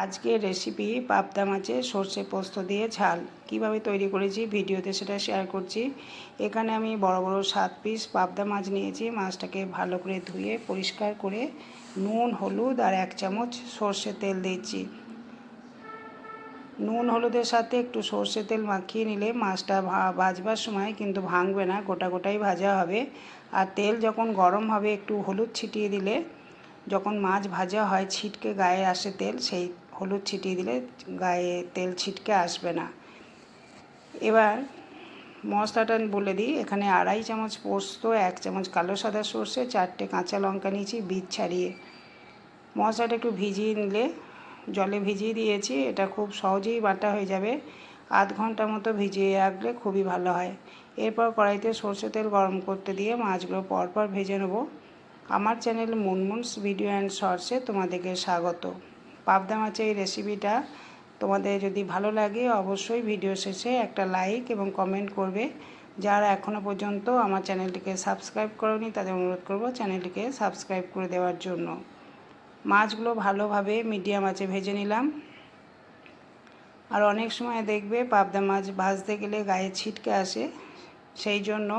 আজকের রেসিপি পাবদা মাছের সর্ষে পোস্ত দিয়ে ঝাল কিভাবে তৈরি করেছি ভিডিওতে সেটা শেয়ার করছি। এখানে আমি বড় বড় 7 পিস পাবদা মাছ নিয়েছি। মাছটাকে ভালো করে ধুয়ে পরিষ্কার করে নুন হলুদ আর 1 চামচ সর্ষে তেল দিচ্ছি। নুন হলুদের সাথে একটু সর্ষে তেল মাখিয়ে নিলে মাছটা ভাজবার সময় কিন্তু ভাঙবে না, গোটা গোটাই ভাজা হবে। আর তেল যখন গরম হবে একটু হলুদ ছিটিয়ে দিলে, যখন মাছ ভাজা হয় ছিটকে গায়ে আসে তেল, সেই হলুদ ছিটিয়ে দিলে গায়ে তেল ছিটকে আসবে না। এবার মশলাটা বলে দিই। এখানে 2.5 চামচ পোস্ত, 1 চামচ কালো সাদা সর্ষে, 4টে কাঁচা লঙ্কা নিয়েছি বীজ ছাড়িয়ে। মশলাটা একটু ভিজিয়ে নিলে, জলে ভিজিয়ে দিয়েছি, এটা খুব সহজেই বাটা হয়ে যাবে। আধ ঘন্টা মতো ভিজিয়ে রাখলে খুবই ভালো হয়। এরপর কড়াইতে সর্ষে তেল গরম করতে দিয়ে মাছগুলো পরপর ভেজে নেব। আমার চ্যানেল মুনমুনস ভিডিও অ্যান্ড শর্টসে তোমাদেরকে স্বাগত। পাবদা মাছের এই রেসিপিটা তোমাদের যদি ভালো লাগে অবশ্যই ভিডিও শেষে একটা লাইক এবং কমেন্ট করবে। যারা এখনও পর্যন্ত আমার চ্যানেলটিকে সাবস্ক্রাইব করোনি তাদের অনুরোধ করব চ্যানেলটিকে সাবস্ক্রাইব করে দেওয়ার জন্য। মাছগুলো ভালোভাবে মিডিয়াম আঁচে ভেজে নিলাম। আর অনেক সময় দেখবে পাবদা মাছ ভাজতে গেলে গায়ে ছিটকে আসে, সেই জন্য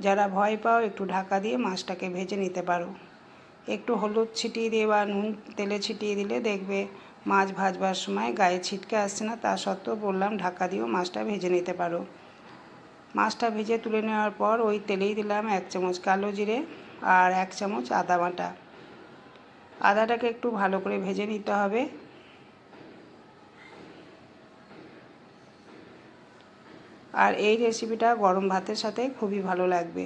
যারা ভয় পাও একটু ঢাকা দিয়ে মাছটাকে ভেজে নিতে পারো। একটু হলুদ ছিটিয়ে দিয়ে বা নুন তেলে ছিটিয়ে দিলে দেখবে মাছ ভাজবার সময় গায়ে ছিটকে আসছে না। তা সত্ত্বেও বললাম ঢাকা দিয়েও মাছটা ভেজে নিতে পারো। মাছটা ভেজে তুলে নেওয়ার পর ওই তেলেই দিলাম 1 চামচ কালো জিরে আর 1 চামচ আদা বাটা। আদাটাকে একটু ভালো করে ভেজে নিতে হবে। আর এই রেসিপিটা গরম ভাতের সাথে খুবই ভালো লাগবে।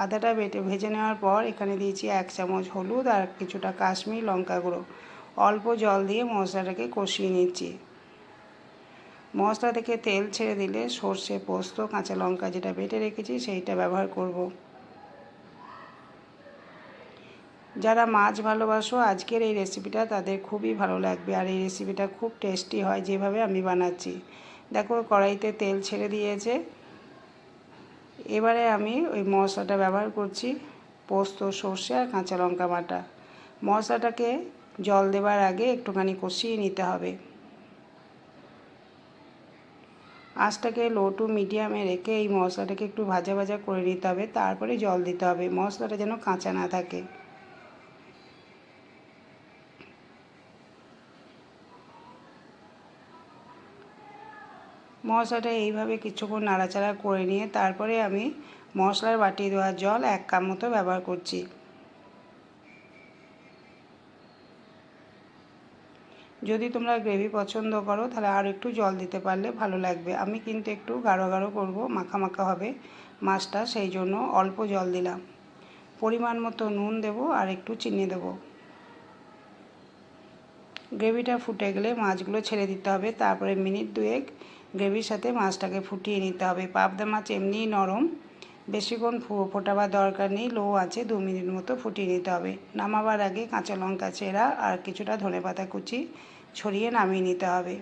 আদাটা ভেজে নেওয়ার পর এখানে দিয়েছি 1 চামচ হলুদ আর কিছুটা কাশ্মীরি লঙ্কা গুঁড়ো। অল্প জল দিয়ে মশলাটাকে কষিয়ে নিচ্ছি। মশলা থেকে তেল ছেড়ে দিলে সর্ষে পোস্ত কাঁচা লঙ্কা যেটা বেটে রেখেছি সেইটা ব্যবহার করব। যারা মাছ ভালোবাসো আজকের এই রেসিপিটা তাদের খুবই ভালো লাগবে। আর এই রেসিপিটা খুব টেস্টি হয় যেভাবে আমি বানাচ্ছি। দেখো কড়াইতে তেল ছেড়ে দিয়েছে। এবারে আমি ওই মশলাটা ব্যবহার করছি, পোস্ত সর্ষে আর কাঁচা লঙ্কা বাটা। মশলাটাকে জল দেওয়ার আগে একটুখানি কষিয়ে নিতে হবে। আঁচটাকে লো টু মিডিয়ামে রেখে এই মশলাটাকে একটু ভাজা ভাজা করে নিতে হবে, তারপরে জল দিতে হবে। মশলাটা যেন কাঁচা না থাকে। মশলাটা এইভাবে কিছুক্ষণ নাড়াচাড়া করে নিয়ে তারপরে আমি মশলার বাটি দেওয়া জল 1 কাপ মতো ব্যবহার করছি। যদি তোমরা গ্রেভি পছন্দ করো তাহলে আর একটু জল দিতে পারলে ভালো লাগবে। আমি কিন্তু একটু গাঢ় গাঢ় করবো, মাখা মাখা হবে মাছটা, সেই জন্য অল্প জল দিলাম। পরিমাণ মতো নুন দেবো আর একটু চিনি দেবো। গ্রেভিটা ফুটে গেলে মাছগুলো ছেড়ে দিতে হবে। তারপরে মিনিট 2 গ্রেভির সাথে মাছটাকে ফুটিয়ে নিতে হবে। পাবদা মাছ এমনিই নরম, বেশিক্ষণ ফোটাবার দরকার নেই। লো আঁচে 2 মিনিট মতো ফুটিয়ে নিতে হবে। নামাবার আগে কাঁচা লঙ্কা চেরা আর কিছুটা ধনেপাতা কুচি ছড়িয়ে নামিয়ে নিতে হবে।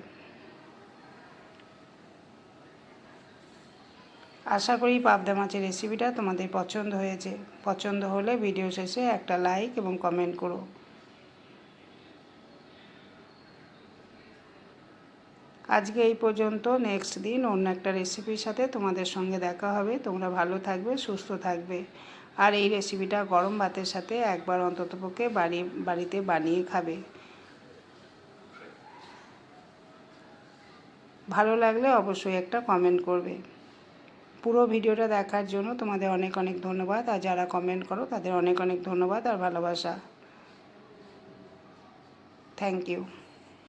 আশা করি পাবদা মাছের রেসিপিটা তোমাদের পছন্দ হয়েছে। পছন্দ হলে ভিডিও শেষে একটা লাইক এবং কমেন্ট করো। আজকে এই পর্যন্ত। নেক্সট দিন অন্য একটা রেসিপির সাথে তোমাদের সঙ্গে দেখা হবে। তোমরা ভালো থাকবে, সুস্থ থাকবে। আর এই রেসিপিটা গরম ভাতের সাথে একবার অন্ততপক্ষে বাড়িতে বানিয়ে খাবে। ভালো লাগলে অবশ্যই একটা কমেন্ট করবে। পুরো ভিডিওটা দেখার জন্য তোমাদের অনেক অনেক ধন্যবাদ। আর যারা কমেন্ট করো তাদের অনেক অনেক ধন্যবাদ আর ভালোবাসা। Thank you.